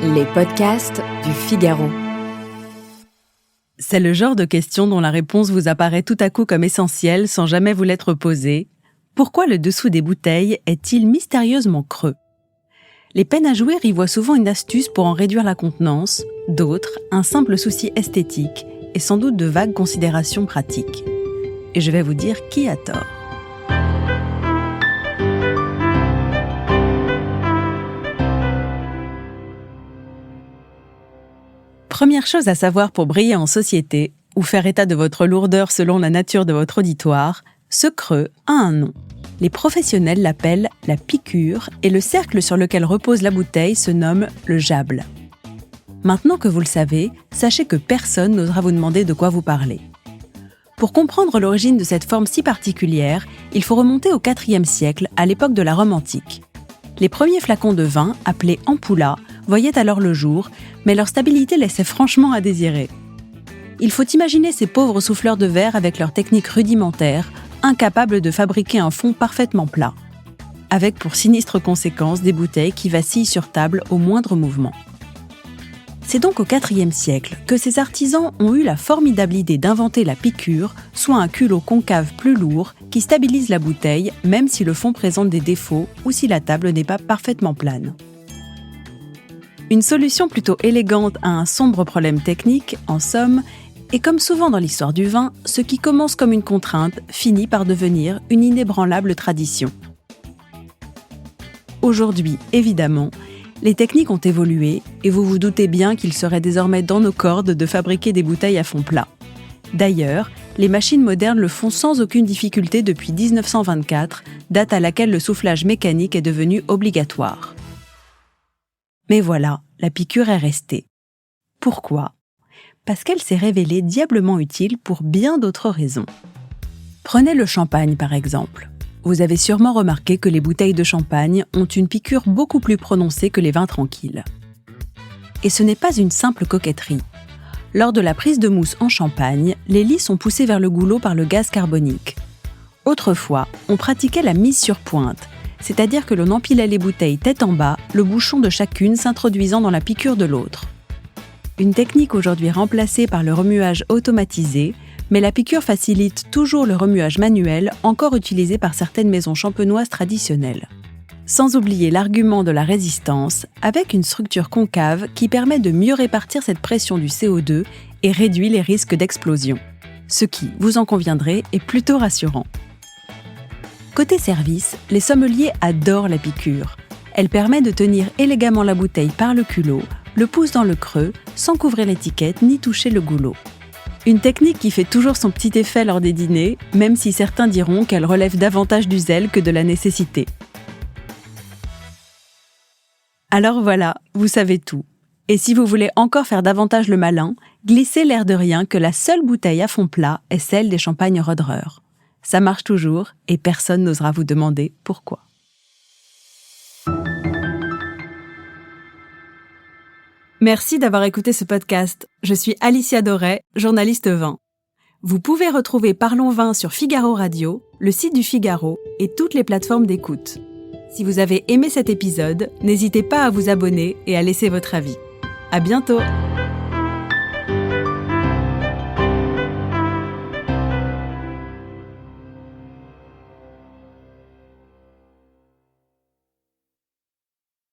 Les podcasts du Figaro. C'est le genre de question dont la réponse vous apparaît tout à coup comme essentielle sans jamais vous l'être posée. Pourquoi le dessous des bouteilles est-il mystérieusement creux ? Les peines à jouer y voient souvent une astuce pour en réduire la contenance, d'autres, un simple souci esthétique et sans doute de vagues considérations pratiques. Et je vais vous dire qui a tort. Première chose à savoir pour briller en société, ou faire état de votre lourdeur selon la nature de votre auditoire, ce creux a un nom. Les professionnels l'appellent la piqûre et le cercle sur lequel repose la bouteille se nomme le jable. Maintenant que vous le savez, sachez que personne n'osera vous demander de quoi vous parlez. Pour comprendre l'origine de cette forme si particulière, il faut remonter au IVe siècle, à l'époque de la Rome antique. Les premiers flacons de vin, appelés ampulla, voyaient alors le jour, mais leur stabilité laissait franchement à désirer. Il faut imaginer ces pauvres souffleurs de verre avec leur technique rudimentaire, incapables de fabriquer un fond parfaitement plat, avec pour sinistre conséquence des bouteilles qui vacillent sur table au moindre mouvement. C'est donc au IVe siècle que ces artisans ont eu la formidable idée d'inventer la piqûre, soit un culot concave plus lourd qui stabilise la bouteille même si le fond présente des défauts ou si la table n'est pas parfaitement plane. Une solution plutôt élégante à un sombre problème technique, en somme, et comme souvent dans l'histoire du vin, ce qui commence comme une contrainte finit par devenir une inébranlable tradition. Aujourd'hui, évidemment, les techniques ont évolué et vous vous doutez bien qu'il serait désormais dans nos cordes de fabriquer des bouteilles à fond plat. D'ailleurs, les machines modernes le font sans aucune difficulté depuis 1924, date à laquelle le soufflage mécanique est devenu obligatoire. Mais voilà, la piqûre est restée. Pourquoi ? Parce qu'elle s'est révélée diablement utile pour bien d'autres raisons. Prenez le champagne par exemple. Vous avez sûrement remarqué que les bouteilles de champagne ont une piqûre beaucoup plus prononcée que les vins tranquilles. Et ce n'est pas une simple coquetterie. Lors de la prise de mousse en champagne, les lits sont poussés vers le goulot par le gaz carbonique. Autrefois, on pratiquait la mise sur pointe, c'est-à-dire que l'on empilait les bouteilles tête en bas, le bouchon de chacune s'introduisant dans la piqûre de l'autre. Une technique aujourd'hui remplacée par le remuage automatisé, mais la piqûre facilite toujours le remuage manuel encore utilisé par certaines maisons champenoises traditionnelles. Sans oublier l'argument de la résistance, avec une structure concave qui permet de mieux répartir cette pression du CO2 et réduit les risques d'explosion. Ce qui, vous en conviendrez, est plutôt rassurant. Côté service, les sommeliers adorent la piqûre. Elle permet de tenir élégamment la bouteille par le culot, le pouce dans le creux, sans couvrir l'étiquette ni toucher le goulot. Une technique qui fait toujours son petit effet lors des dîners, même si certains diront qu'elle relève davantage du zèle que de la nécessité. Alors voilà, vous savez tout. Et si vous voulez encore faire davantage le malin, glissez l'air de rien que la seule bouteille à fond plat est celle des champagnes Roederer. Ça marche toujours et personne n'osera vous demander pourquoi. Merci d'avoir écouté ce podcast. Je suis Alicia Doré, journaliste vin. Vous pouvez retrouver Parlons Vin sur Figaro Radio, le site du Figaro et toutes les plateformes d'écoute. Si vous avez aimé cet épisode, n'hésitez pas à vous abonner et à laisser votre avis. À bientôt!